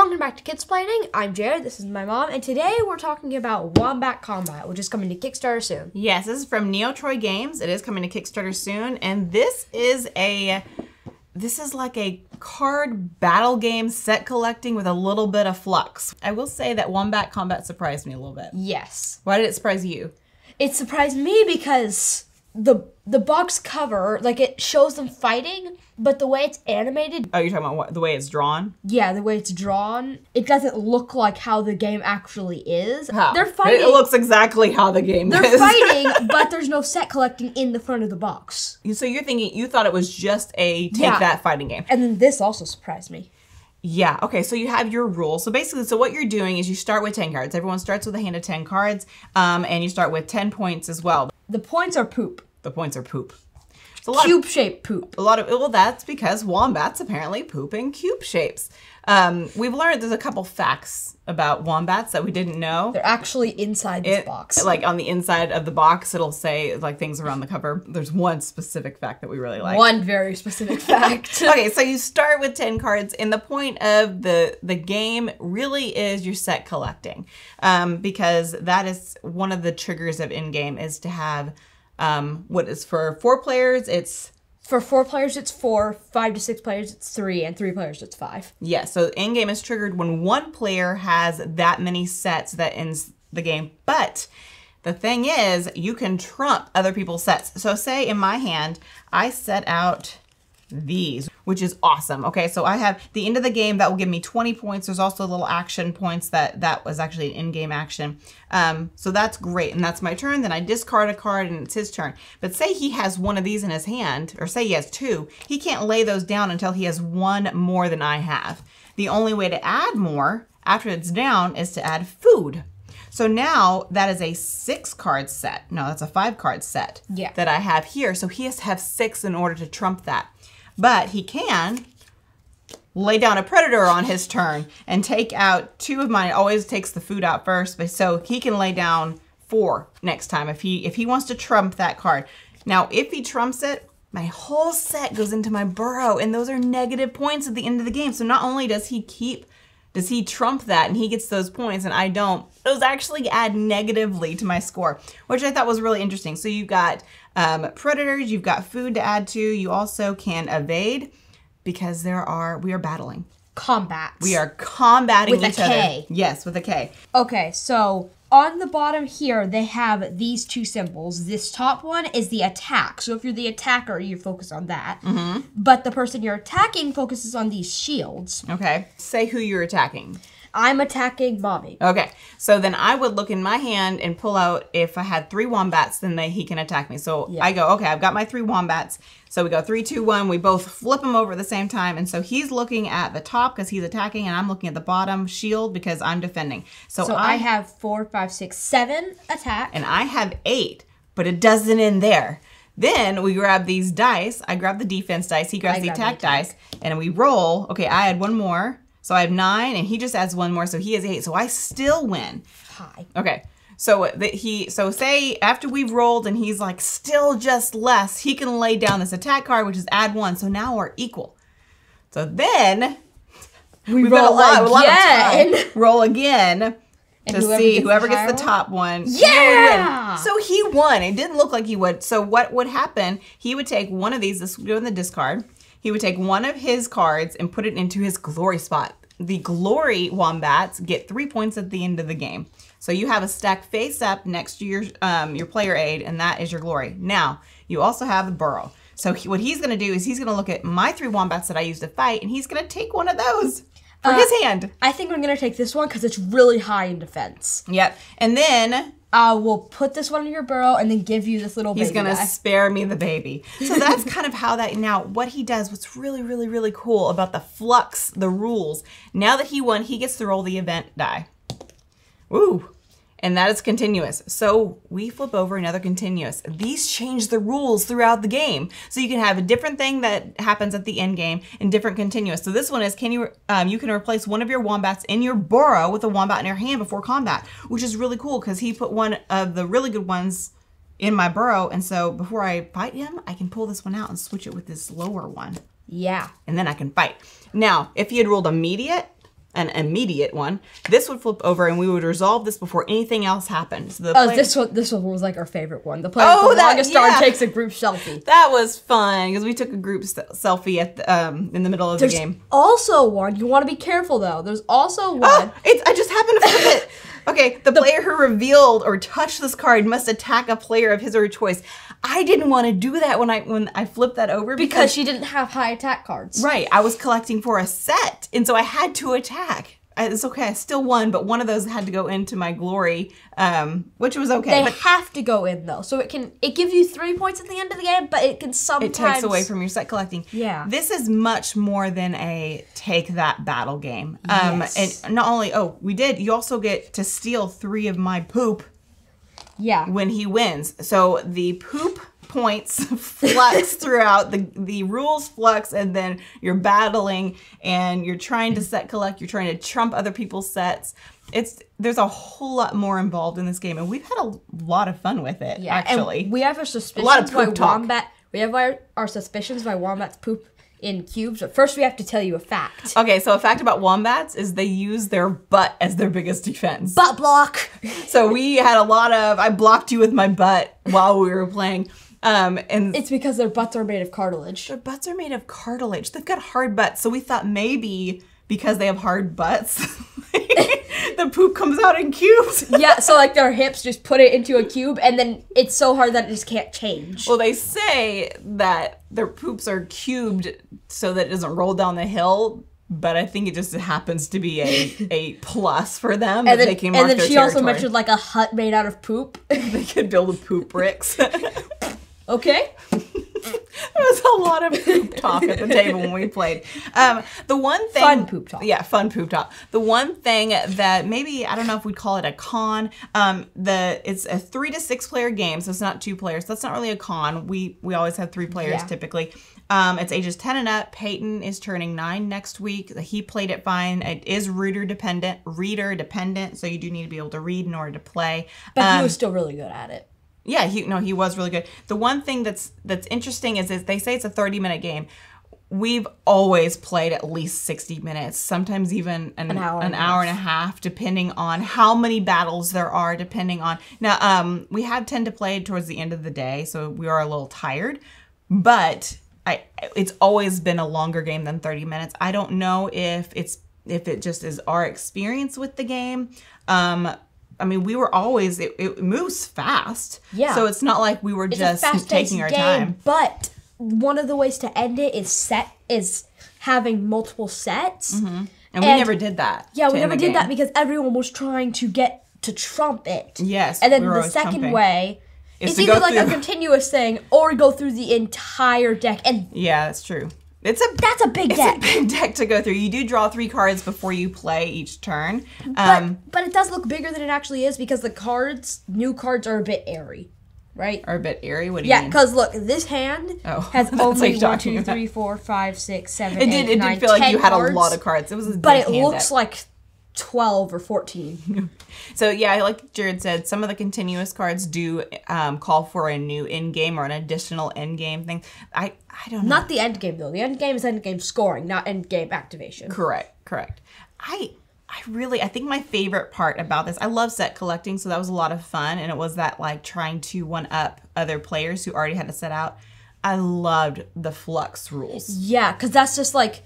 Welcome back to Kids Planning. I'm Jared, this is my mom, and today we're talking about Wombat Kombat, which is coming to Kickstarter soon. Yes, this is from Neo Troy Games. It is coming to Kickstarter soon, and this is like a card battle game set collecting with a little bit of flux. I will say that Wombat Kombat surprised me a little bit. Yes. Why did it surprise you? It surprised me because the box cover, like, it shows them fighting, but the way it's animated... Oh, you're talking about what, the way it's drawn? Yeah, the way it's drawn. It doesn't look like how the game actually is. How? They're fighting. It looks exactly how the game is. They're fighting, but there's no set collecting in the front of the box. So you're thinking, you thought it was just a take-that fighting game. And then this also surprised me. Yeah, okay, so you have your rules. So basically, what you're doing is you start with 10 cards. Everyone starts with a hand of 10 cards, and you start with 10 points as well. The points are poop. The points are poop. Cube-shaped poop. Well, that's because wombats apparently poop in cube shapes. We've learned there's a couple facts about wombats that we didn't know. They're actually inside this box. Like on the inside of the box, it'll say like things around the cover. There's one specific fact that we really like. One very specific fact. Okay, so you start with 10 cards, and the point of the game really is your set collecting, because that is one of the triggers of in-game is to have what is for 4 players, For 4 players, it's 4. 5 to 6 players, it's 3. And 3 players, it's 5. Yeah, so in-game is triggered when one player has that many sets that ends the game. But the thing is, you can trump other people's sets. So say in my hand, I set out these, which is awesome. Okay, so I have the end of the game that will give me 20 points. There's also little action points that was actually an in-game action. So that's great, and that's my turn. Then I discard a card and it's his turn. But say he has one of these in his hand, or say he has 2, he can't lay those down until he has 1 more than I have. The only way to add more after it's down is to add food. So now that is a 6-card set. No, that's a 5-card set that I have here. So he has to have 6 in order to trump that. But he can lay down a predator on his turn and take out 2 of mine. Always takes the food out first, but so he can lay down 4 next time if he wants to trump that card. Now, if he trumps it, my whole set goes into my burrow, and those are negative points at the end of the game. So not only does he trump that and he gets those points and I don't, those actually add negatively to my score, which I thought was really interesting. So you've got predators, you've got food to add to, you also can evade because we are battling. Combats. We are combating each other. With a K. Yes, with a K. Okay, so on the bottom here, they have these 2 symbols. This top one is the attack. So if you're the attacker, you focus on that. But the person you're attacking focuses on these shields. Okay. Say who you're attacking. I'm attacking Bobby. Okay, so then I would look in my hand and pull out, if I had 3 wombats, then he can attack me. So I go, okay, I've got my 3 wombats. So we go 3, 2, 1. We both flip them over at the same time. And so he's looking at the top because he's attacking, and I'm looking at the bottom shield because I'm defending. So I have 4, 5, 6, 7 attack. And I have 8, but it doesn't end there. Then we grab these dice. I grab the defense dice. He grabs the attack dice. And we roll. Okay, I had 1 more. So I have 9, and he just adds 1 more, so he has 8. So I still win. Hi. Okay. So say after we've rolled and he's like still just less, he can lay down this attack card, which is add 1. So now we're equal. So then we roll again. Roll again. And to see whoever gets the top one. Yeah! So he won. It didn't look like he would. So what would happen? He would take one of these. This would go in the discard. He would take one of his cards and put it into his glory spot. The glory wombats get 3 points at the end of the game. So you have a stack face up next to your player aid, and that is your glory. Now, you also have the burrow. So what he's going to do is he's going to look at my 3 wombats that I used to fight, and he's going to take one of those for his hand. I think I'm going to take this one because it's really high in defense. Yep. And then we'll put this one in your burrow and then give you this little baby. He's going to spare me the baby. So that's kind of how that, now what he does, what's really, really, really cool about the flux, the rules, now that he won, he gets to roll the event die. Woo. And that is continuous. So we flip over another continuous. These change the rules throughout the game. So you can have a different thing that happens at the end game and different continuous. So this one is, you can replace one of your wombats in your burrow with a wombat in your hand before combat, which is really cool because he put one of the really good ones in my burrow. And so before I fight him, I can pull this one out and switch it with this lower one. Yeah. And then I can fight. Now, if he had rolled immediate, an immediate one, this would flip over and we would resolve this before anything else happened. So the this one was like our favorite one. The player with the longest arm takes a group selfie. That was fun because we took a group selfie at the, in the middle of the game. Also one, you want to be careful though. There's also one. I just happened to flip it. Okay, the player who revealed or touched this card must attack a player of his or her choice. I didn't want to do that when I flipped that over because she didn't have high attack cards. Right, I was collecting for a set, and so I had to attack. It's okay, I still won, but one of those had to go into my glory, which was okay. They have to go in though, so it gives you 3 points at the end of the game, but it can sometimes... It takes away from your set collecting. Yeah. This is much more than a take that battle game. Yes. And not only, you also get to steal 3 of my poop. Yeah. When he wins. So the poop points flux throughout, the rules flux, and then you're battling and you're trying to set collect, you're trying to trump other people's sets. There's a whole lot more involved in this game, and we've had a lot of fun with it, actually. And we have our suspicions a lot of poop talk. We have our suspicions by wombats poop in cubes, but first we have to tell you a fact. Okay, so a fact about wombats is they use their butt as their biggest defense. Butt block! So we had I blocked you with my butt while we were playing. And it's because their butts are made of cartilage. Their butts are made of cartilage. They've got hard butts, so we thought maybe because they have hard butts, the poop comes out in cubes. Yeah, so like their hips just put it into a cube, and then it's so hard that it just can't change. Well, they say that their poops are cubed so that it doesn't roll down the hill, but I think it just happens to be a plus for them. And they can mark then their she territory. also mentioned like a hut made out of poop. They could build a poop bricks. Okay. There was a lot of poop talk at the table when we played. The one thing... Fun poop talk. Yeah, fun poop talk. The one thing that maybe, I don't know if we'd call it a con, it's a 3 to 6 player game, so it's not 2 players. That's not really a con. We always have 3 players typically. It's ages 10 and up. Peyton is turning 9 next week. He played it fine. It is reader dependent, so you do need to be able to read in order to play. But he was still really good at it. Yeah, he was really good. The one thing that's interesting is they say it's a 30-minute game. We've always played at least 60 minutes, sometimes even an hour and a half, depending on how many battles there are, depending on... Now, we have tend to play towards the end of the day, so we are a little tired, but it's always been a longer game than 30 minutes. I don't know if it just is our experience with the game. I mean, we were always, it moves fast. Yeah. So it's not like we were just taking our time. But one of the ways to end it is having multiple sets. Mm-hmm. And we never did that. Yeah, we never did that because everyone was trying to get to trump it. Yes. And then the second way is either like a continuous thing or go through the entire deck. And yeah, that's true. That's a big deck. It's a big deck to go through. You do draw 3 cards before you play each turn. But it does look bigger than it actually is because the new cards are a bit airy, right? Are a bit airy? What do you mean? Yeah, because look, this hand has only 1, 2, 3, 4, 5, 6, 7, 8, 9, 10 It did feel like you had a lot of cards. It was a but it looks like 12 or 14. So yeah, like Jared said, some of the continuous cards do call for a new end game or an additional end game thing. I don't know. Not the end game though. The end game is end game scoring, not end game activation. Correct. I think my favorite part about this, I love set collecting, so that was a lot of fun, and it was that like trying to one up other players who already had a set out. I loved the flux rules. Yeah, because that's just like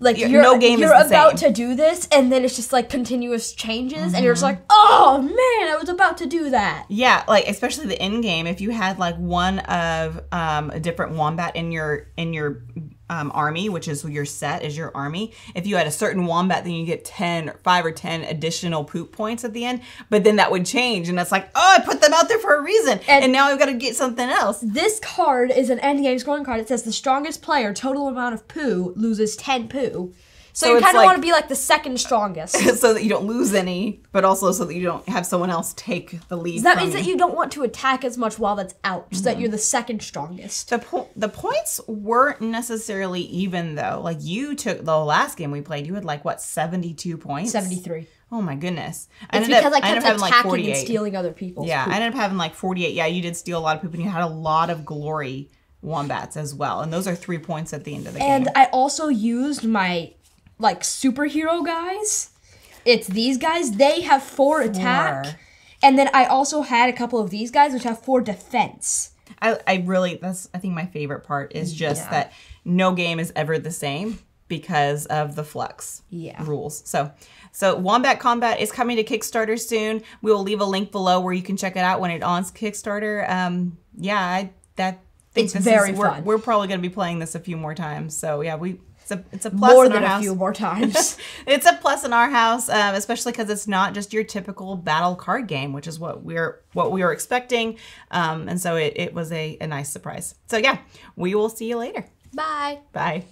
you're about to do this, and then it's just like continuous changes, and you're just like, oh man, I was about to do that. Yeah, like especially the end game. If you had like one of a different wombat in your army, which is your set, is your army. If you had a certain wombat, then you get 5 or 10 additional poop points at the end. But then that would change, and it's like, oh, I put them out there for a reason, and now I've got to get something else. This card is an end game scoring card. It says the strongest player, total amount of poo, loses 10 poo. So you kind of want to be like the second strongest. So that you don't lose any, but also so that you don't have someone else take the lead. So that means that you don't want to attack as much while that's out, so that you're the second strongest. The points weren't necessarily even, though. Like, you took, the last game we played, you had like, what, 72 points? 73. Oh my goodness. It's because I kept attacking and stealing other people's poop. I ended up having like 48. Yeah, you did steal a lot of poop, and you had a lot of glory wombats as well. And those are 3 points at the end of the game. And I also used my... like superhero guys it's these guys. They have 4 attack. And then I also had a couple of these guys, which have 4 defense. I really, I think my favorite part is just that no game is ever the same because of the flux rules. So Wombat Kombat is coming to Kickstarter soon. We will leave a link below where you can check it out when it's on Kickstarter. It's very fun. We're probably going to be playing this a few more times. So yeah, it's a plus more in our than house. a few more times. It's a plus in our house, especially because it's not just your typical battle card game, which is what we were expecting. And so it was a nice surprise. So yeah, we will see you later. Bye. Bye.